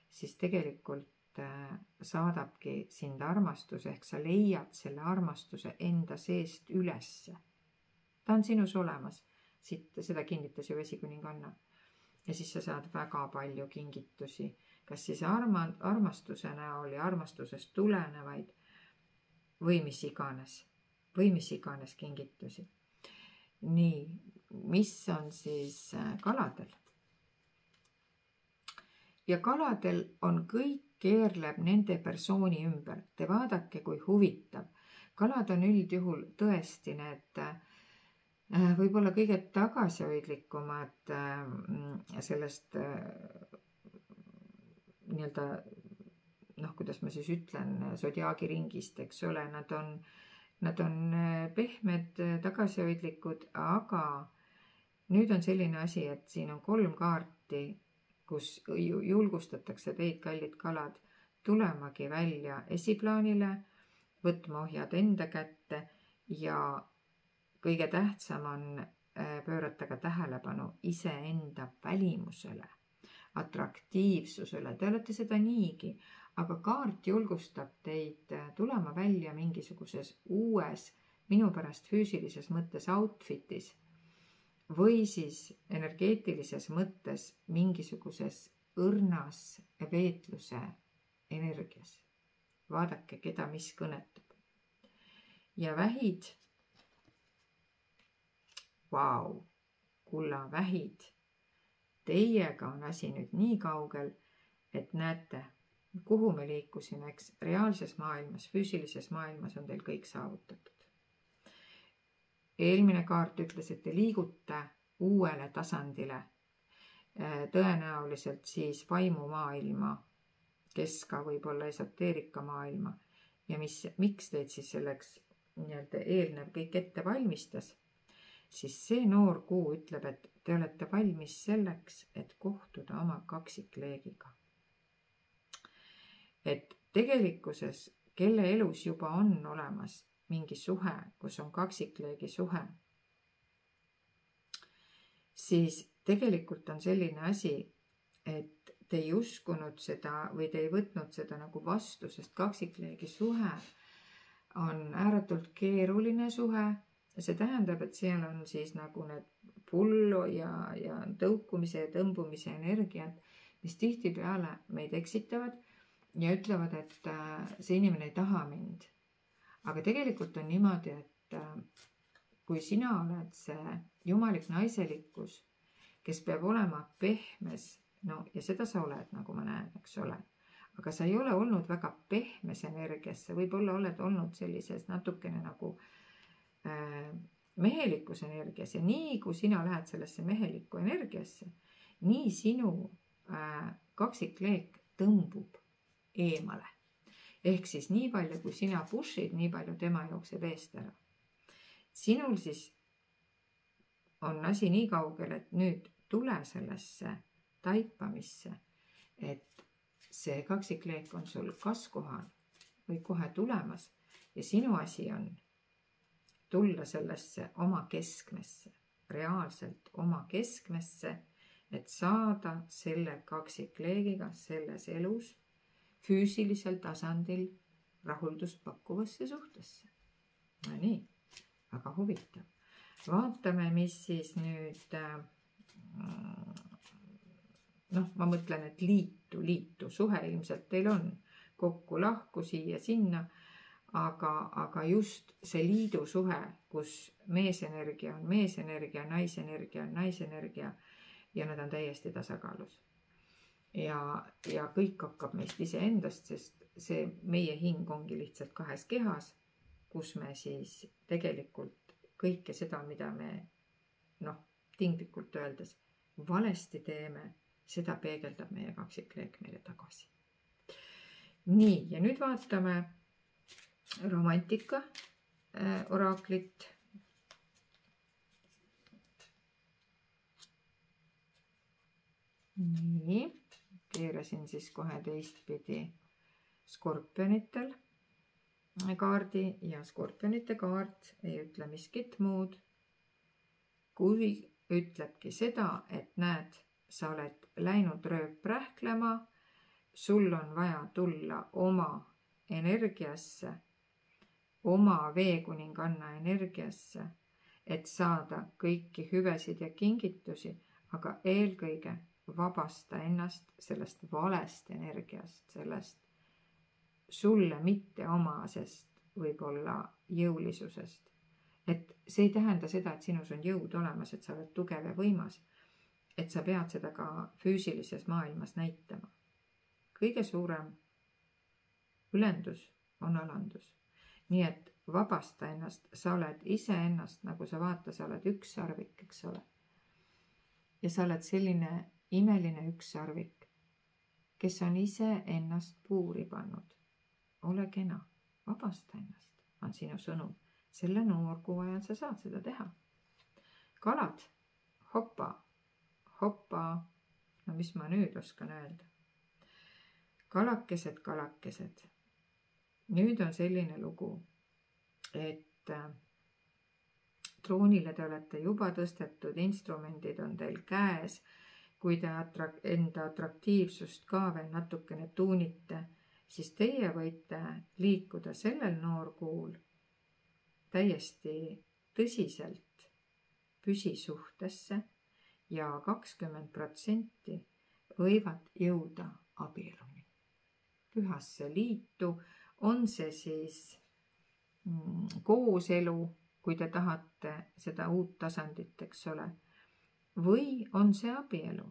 siis tegelikult saadabki sind armastus, ehk sa leiad selle armastuse enda seest ülesse. Ta on sinus olemas, seda kinnitas ju vesikuninganna. Ja siis sa saad väga palju kingitusi, kas siis armastuse näol ja armastusest tulenevaid või mis iganes kingitusi. Nii, mis on siis kaladel? ja kaladel on kõik keerleb nende persooni ümber. Te vaadake, kui huvitav. Kalad on üldjuhul tõesti need võib-olla kõige tagasihoidlikumad sellest nii-öelda, kuidas ma siis ütlen, sodiaagi ringist, eks ole, nad on pehmed, tagasihoidlikud, aga nüüd on selline asi, et siin on 3 kaarti, kus julgustatakse teid, kallid kalad, tulemagi välja esiplaanile, võtma ohjad enda kätte ja kõige tähtsam on pöörata ka tähelepanu iseenda välimusele, atraktiivsusele. Te olete seda niigi, aga kaart julgustab teid tulema välja mingisuguses uues, minu pärast füüsilises mõttes outfitis või siis energeetilises mõttes mingisuguses õrnas veetluse energias. Vaadake, keda mis kõnetab. Ja vähid, vau, kulla vähid, teiega on asi nüüd nii kaugel, et näete, kuhu me liikusime, eks reaalses maailmas, füüsilises maailmas on teil kõik saavutatud. Eelmine kaart ütles, et te liigute uuele tasandile, tõenäoliselt siis vaimumaailma, keska võib-olla esoteerika maailma ja miks teid siis selleks nii-öelda eelnev kõik ette valmistas, siis see noor kuu ütleb, et te olete valmis selleks, et kohtuda oma kaksikleegiga. Et tegelikkuses, kelle elus juba on olemas mingi suhe, kus on kaksikleegi suhe, siis tegelikult on selline asi, et te ei uskunud seda või te ei võtnud seda nagu vastu, sest kaksikleegi suhe on ääretult keeruline suhe. See tähendab, et seal on siis nagu need pullo ja tõukumise ja tõmbumise energiat, mis tihtipeale meid eksitavad ja ütlevad, et see inimene ei taha mind. Aga tegelikult on niimoodi, et kui sina oled see jumalik naiselikkus, kes peab olema pehmes, no ja seda sa oled, nagu ma näen, eks ole. Aga sa ei ole olnud väga pehmes energiasse, võib-olla oled olnud sellises natukene nagu mehelikus energias ja nii kui sina lähed sellesse mehelikku energiasse, nii sinu kaksikleek tõmbub eemale. Ehk siis nii palju, kui sina push'id, nii palju tema jookseb eest ära. Sinul siis on asi nii kaugel, et nüüd tule sellesse taipamisse, et see kaksikleek on sul kas kohal või kohe tulemas ja sinu asi on tulla sellesse oma keskmesse, reaalselt oma keskmesse, et saada selle kaksikleegiga selles elus füüsilisel tasandil rahuldust pakkuvasse suhtesse. No nii, väga huvitav. Vaatame, mis siis nüüd, ma mõtlen, et liitu, suhe ilmselt teil on kokku lahku siia sinna, aga just see liidu suhe, kus meesenergia on meesenergia, naisenergia on naisenergia ja nad on täiesti tasakaalus. Ja kõik hakkab meist iseendast, sest see meie hing ongi lihtsalt 2 kehas, kus me siis tegelikult kõike seda, mida me tinglikult öeldes valesti teeme, seda peegeldab meie kaksikleek meile tagasi. Nii, ja nüüd vaatame romantika oraaklit. Nii, keerasin siis kohe teistpidi skorpionitel kaardi ja skorpionite kaart ei ütle miskit muud, kui ütlebki seda, et näed, sa oled läinud rööprähklema, sul on vaja tulla oma energiasse, oma veekuninganna energiasse, et saada kõiki hüvesid ja kingitusi, aga eelkõige vabasta ennast sellest valest energiast, sellest sulle mitte omasest võib-olla jõulisusest. Et see ei tähenda seda, et sinus on jõud olemas, et sa oled tugev ja võimas, et sa pead seda ka füüsilises maailmas näitama. Kõige suurem ülendus on alandus. Nii et vabasta ennast, sa oled iseennast, nagu sa vaata, sa oled ükssarvik, eks ole. Ja sa oled selline imeline ükssarvik, kes on ise ennast puuri pannud. Ole kena, vabasta ennast, on sinu sõnum. Selle noorkuu ajal sa saad seda teha. Kalad, hoppa, no mis ma nüüd oskan öelda? Kalakesed. Nüüd on selline lugu, et troonile te olete juba tõstetud, instrumendid on teil käes. Kui te enda atraktiivsust ka veel natukene tuunite, siis teie võite liikuda sellel noorkuul täiesti tõsiselt püsisuhtesse ja 20% võivad jõuda abieluni. Pühasse liitu, on see siis kooselu, kui te tahate seda uut tasandit, eks ole, või on see abielu.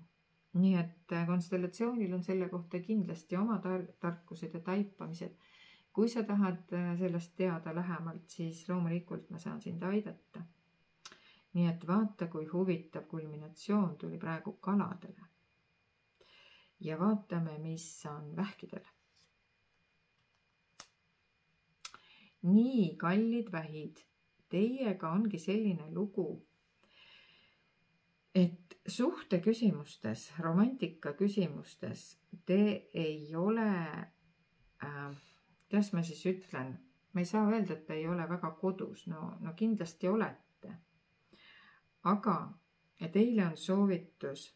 Nii et konstellatsioonil on selle kohta kindlasti oma tarkused ja taipamised. Kui sa tahad sellest teada lähemalt, siis loomulikult ma saan sind aidata. Nii et vaata, kui huvitav kulminatsioon tuli praegu kaladele. Ja vaatame, mis on vähkidel. Nii, kallid vähid, teiega ongi selline lugu, et suhte küsimustes, romantika küsimustes te ei ole, kuidas ma siis ütlen, ma ei saa öelda, et te ei ole väga kodus, no kindlasti olete. Aga teile on soovitus,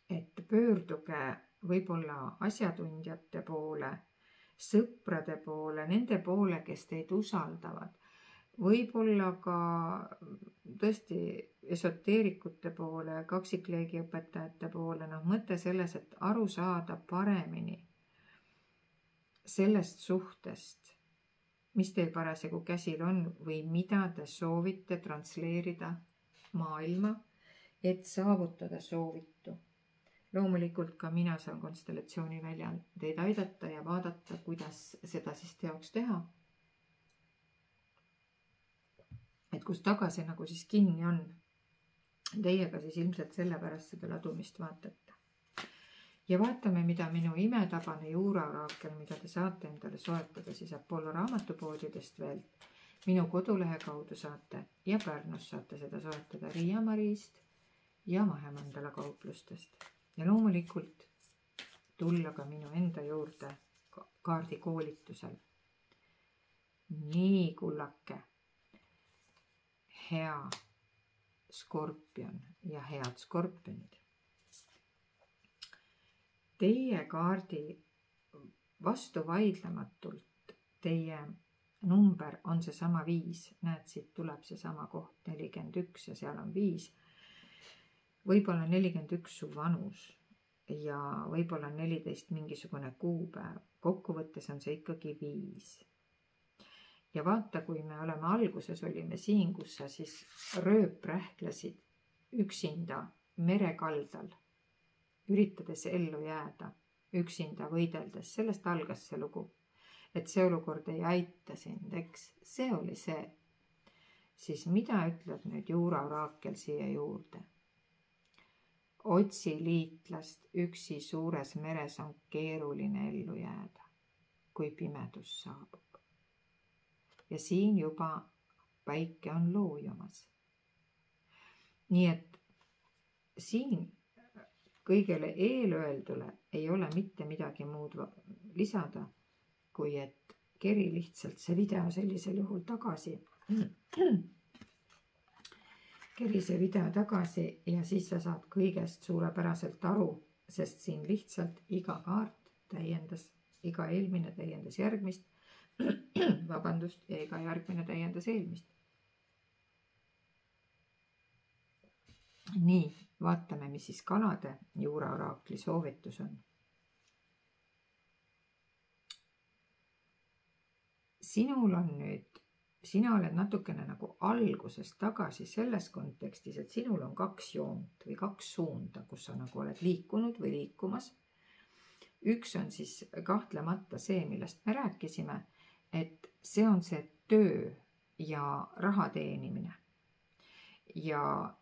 et pöörduge võib-olla asjatundjate poole, sõprade poole, nende poole, kes teid usaldavad. Võib-olla ka tõesti esoteerikute poole, kaksikleegiõpetajate poole, mõte selles, et aru saada paremini sellest suhtest, mis teil parasjagu käsil on või mida te soovite transleerida maailma, et saavutada soovitu. Loomulikult ka mina saan konstellatsiooni väljal teid aidata ja vaadata, kuidas seda siis teoks teha. Et kus tagasi nagu siis kinni on. Teiega siis ilmselt sellepärast seda ladumist vaatate. Ja vaatame, mida minu imetabane juuraoraakel, mida te saate endale soetada siis Apollo raamatupoodidest veel. Minu kodulehe kaudu saate ja Pärnus saate seda soetada Riia Mariist ja Mahemandala kauplustest. Ja loomulikult tulla ka minu enda juurde kaardikoolitusel. Nii, kullake, hea skorpion ja head skorpionid. Teie kaardi vastuvaidlematult, teie number on seesama 5. Näed, siit tuleb seesama koht 41 ja seal on 5. Võib-olla 41 su vanus ja võib-olla 14 mingisugune kuupäev. Kokkuvõttes on see ikkagi 5. Ja vaata, kui me oleme alguses, olime siin, kus sa siis rööprähklesid üksinda merekaldal, üritades ellu jääda, üksinda võideldes. Sellest algas see lugu, et see olukord ei aita sind, eks? See oli see. Siis mida ütleb nüüd juuraoraakel siia juurde? Otsi liitlast, üksi suures meres on keeruline ellu jääda, kui pimedus saabub. Ja siin juba päike on loojumas. Nii et siin kõigele eelöeldule ei ole mitte midagi muud lisada, kui et keri lihtsalt see video sellisel juhul tagasi. Keri see video tagasi ja siis sa saad kõigest suurepäraselt aru, sest siin lihtsalt iga kaart täiendas, iga eelmine täiendas järgmist, vabandust, ja iga järgmine täiendas eelmist. Nii, vaatame, mis siis kalade juuraoraakli soovitus on. Sinul on nüüd sina oled natukene nagu alguses tagasi selles kontekstis, et sinul on 2 joont või 2 suunda, kus sa nagu oled liikunud või liikumas. Üks on siis kahtlemata see, millest me rääkisime, et see on see töö ja raha teenimine. Ja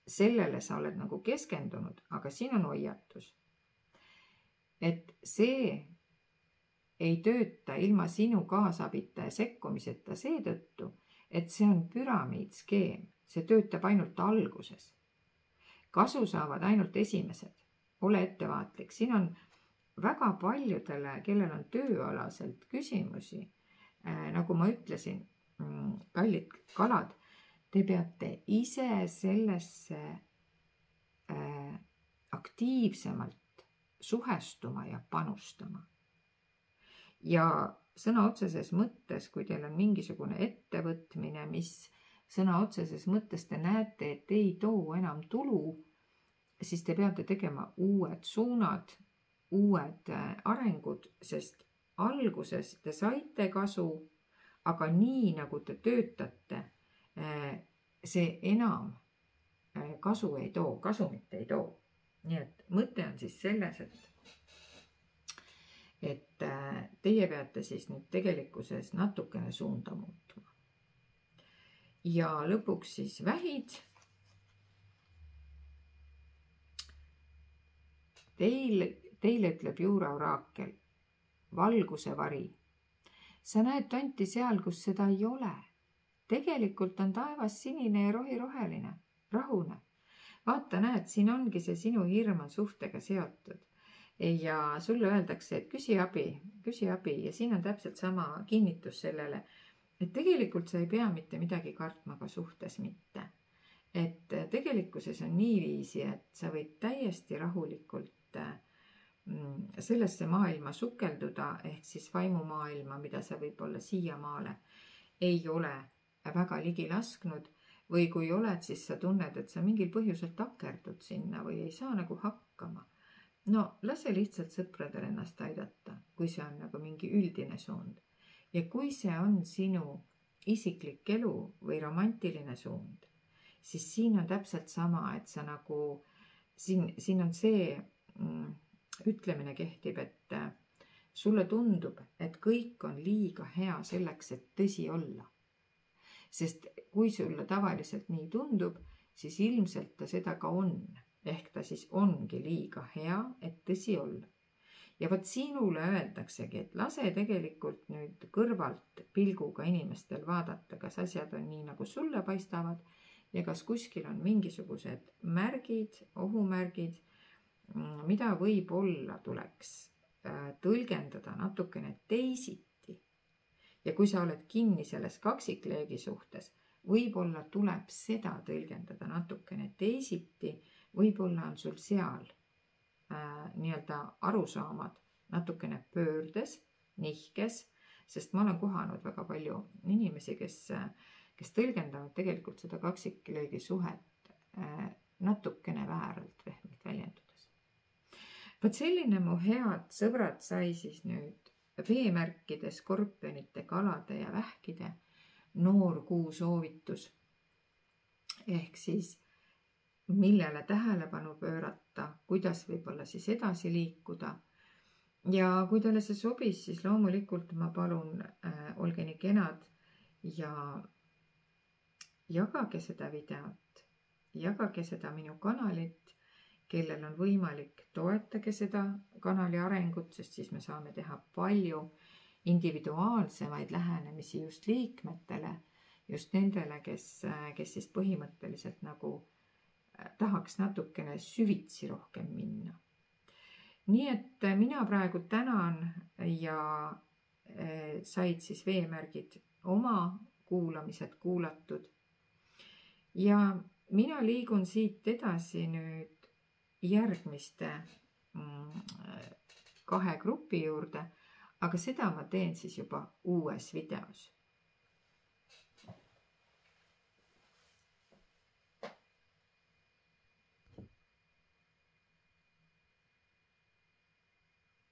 sellele sa oled nagu keskendunud, aga siin on hoiatus, et see ei tööta ilma sinu kaasabita ja sekkumiseta seetõttu, et see on püramiidskeem, see töötab ainult alguses. Kasu saavad ainult esimesed, ole ettevaatlik. Siin on väga paljudele, kellel on tööalaselt küsimusi, nagu ma ütlesin, kallid kalad, te peate ise sellesse aktiivsemalt suhestuma ja panustama. Ja sõna otseses mõttes, kui teil on mingisugune ettevõtmine, mis sõna otseses mõttes te näete, et ei too enam tulu, siis te peate tegema uued suunad, uued arengud, sest alguses te saite kasu, aga nii nagu te töötate, see enam kasu ei too, kasumit ei too. Nii et mõte on siis selles, et teie peate siis nüüd tegelikkuses natukene suunda muutma. Ja lõpuks siis vähid. Teile ütleb Juura oraakel, valguse vari. Sa näed tonti seal, kus seda ei ole. Tegelikult on taevas sinine ja rohi roheline, rahune. Vaata, näed, siin ongi see sinu hirm on suhtega seotud. Ja sulle öeldakse, et küsi abi ja siin on täpselt sama kinnitus sellele, et tegelikult sa ei pea mitte midagi kartma ka suhtes mitte. Et tegelikkuses on niiviisi, et sa võid täiesti rahulikult sellesse maailma sukelduda, ehk siis vaimumaailma, mida sa võib-olla siiamaale ei ole väga ligi lasknud, või kui oled, siis sa tunned, et sa mingil põhjusel takerdud sinna või ei saa nagu hakkama. No lase lihtsalt sõpradel ennast aidata, kui see on nagu mingi üldine suund. Ja kui see on sinu isiklik elu või romantiline suund, siis siin on täpselt sama, et sa nagu, siin on see ütlemine kehtib, et sulle tundub, et kõik on liiga hea selleks, et tõsi olla. Sest kui sulle tavaliselt nii tundub, siis ilmselt ta seda ka on. Ehk ta siis ongi liiga hea, et tõsi olla. Ja vaat sinule öeldaksegi, et lase tegelikult nüüd kõrvalt pilguga inimestel vaadata, kas asjad on nii, nagu sulle paistavad ja kas kuskil on mingisugused märgid, ohumärgid, mida võib-olla tuleks tõlgendada natukene teisiti. Ja kui sa oled kinni selles kaksikleegi suhtes, võib-olla tuleb seda tõlgendada natukene teisiti, võib-olla on sul seal nii-öelda arusaamad natukene pöördes, nihkes, sest ma olen kohanud väga palju inimesi, kes tõlgendavad tegelikult seda kaksikleegi suhet natukene vääralt pehmelt väljendades. Vaat selline mu head sõbrad sai siis nüüd veemärkide, skorpionite, kalade ja vähkide noorkuu soovitus. Ehk siis millele tähelepanu pöörata, kuidas võib-olla siis edasi liikuda. Ja kui teile see sobis, siis loomulikult ma palun, olge nii kenad ja jagage seda videot, jagage seda minu kanalit, kellel on võimalik, toetage seda kanali arengut, sest siis me saame teha palju individuaalsemaid lähenemisi just liikmetele, just nendele, kes siis põhimõtteliselt nagu tahaks natukene süvitsi rohkem minna. Nii et mina praegu tänan ja said siis veemärgid oma kuulamised kuulatud. Ja mina liigun siit edasi nüüd järgmiste 2 grupi juurde, aga seda ma teen siis juba uues videos.